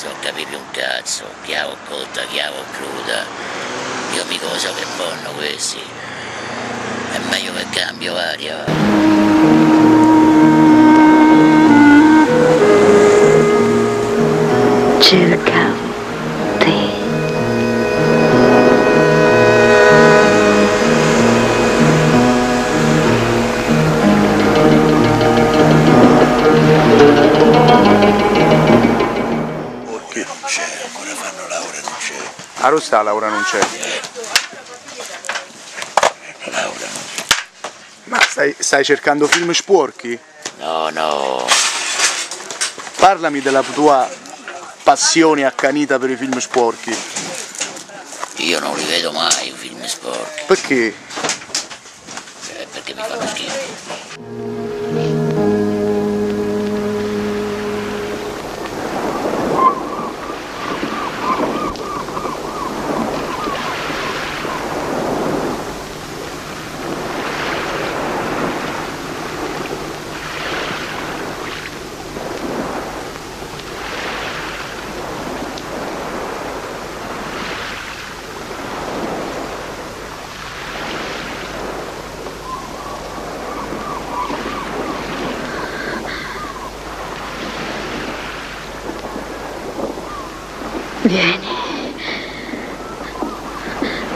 so capire un cazzo, chiavo cotta, chiavo cruda. Io mica lo so che fanno questi. È meglio che cambio aria. Cercavo te. Perché non c'è? Ancora fanno Laura non c'è. A Rostà Laura non c'è. Laura non c'è. Ma stai cercando film sporchi? No, no. Parlami della tua passione accanita per i film sporchi. Io non li vedo mai i film sporchi. Perché? Perché mi fanno schifo. Vieni.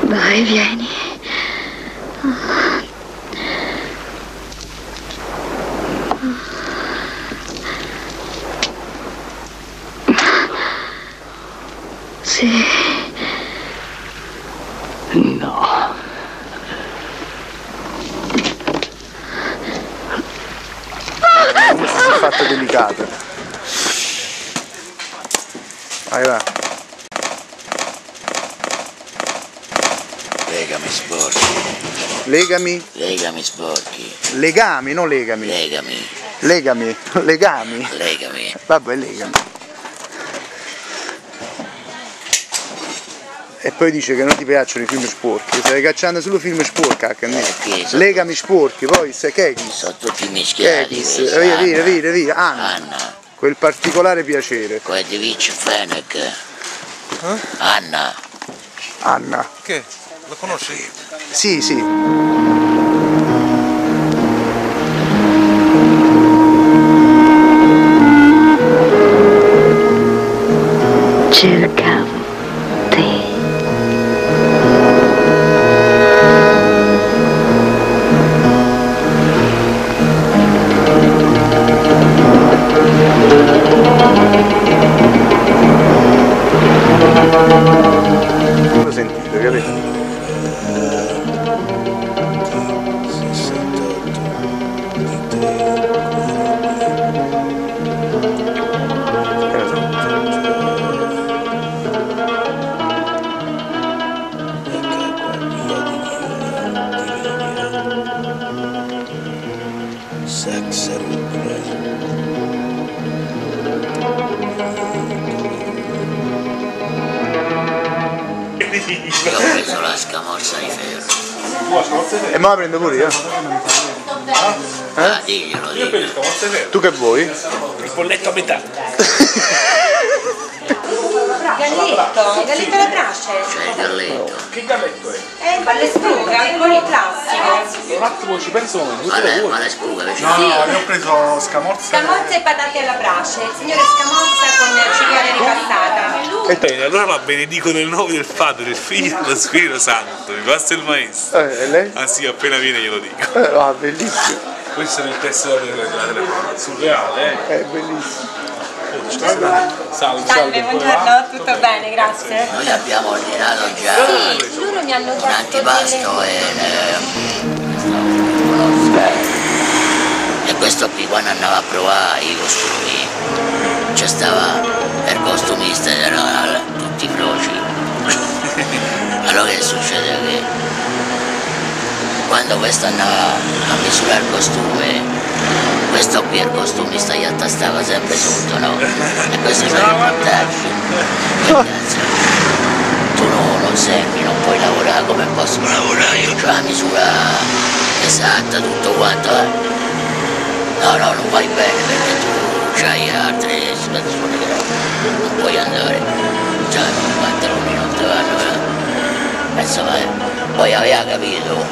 Vai, vieni. Sì. No. Questa è fatta delicata. Vai là. Legami sporchi. Legami? Legami sporchi. Legami, non legami. Legami. Legami. Legami. Legami. Vabbè, legami. E poi dice che non ti piacciono i film sporchi. Stai cacciando solo film sporchi, Perché? Legami sporchi, poi sei Kekis. Sono tutti mischiati. questi. Via. Anna. Anna. Quel particolare piacere. Qua di Rich Fennec. Anna. Anna. Che? Lo conosci? Sì, sì. Cercavo te. Lo sentite, capito? Io ho preso la scamorza di ferro. E me la prendo pure io. Ah, diglielo. Tu che vuoi? Il polletto a metà. Galletto alla brace. C'è il galletto. Che galletto è? Palle spruga, quello in classico. Un attimo ci penso un momento. Ma le spuga invece. No, io ho preso scamorza. Scamorza e patate alla brace. Il signore Scamorza con cipolla ripassata. Bene, allora la benedico nel nome del Padre, del Figlio e dello Spirito Santo. Mi passa il maestro. E lei? Ah sì, appena viene glielo dico. Ah, bellissimo. Questo è il testo della telefonata. Surreale, È bellissimo. Salve, buongiorno, tutto bene, grazie. Noi abbiamo ordinato già Sì, loro mi hanno un chiesto antipasto e questo qui quando andava a provare i costumi c'è stava il costumista ed erano tutti froci. Allora che succede? Che quando questo andava a misurare il costume, questo qui il costumista gli attastava sempre sotto, no? E questo sono i vantaggi. Cazzo, tu non servi, non puoi lavorare come posso lavorare, io ho la misura esatta, tutto quanto. No, non vai bene perché tu c'hai altre situazioni che non puoi andare. insomma, poi aveva capito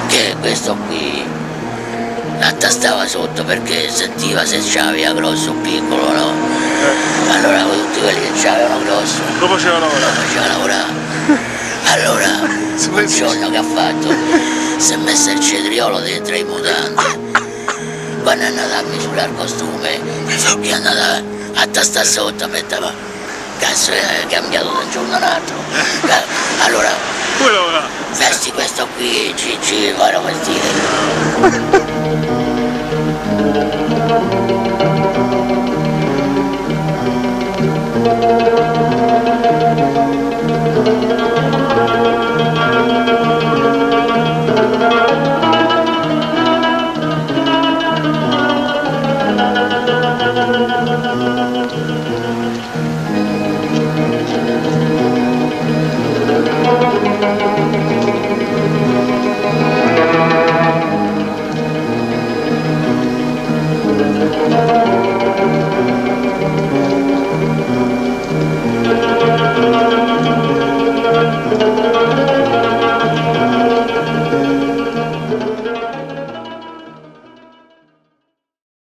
che questo qui attastava sotto perché sentiva se c'aveva grosso o piccolo, no? Allora tutti quelli che c'avevano grosso Lo faceva lavorare. faceva lavorare. Allora un giorno che ha fatto si è messo il cetriolo dentro i mutanti. Quando è andato a misurare il costume, che è andato a tastare sotto, ma cazzo è cambiato da un giorno all'altro. Allora, Come lavora? vesti questo qui, Gigi, guarda vestire.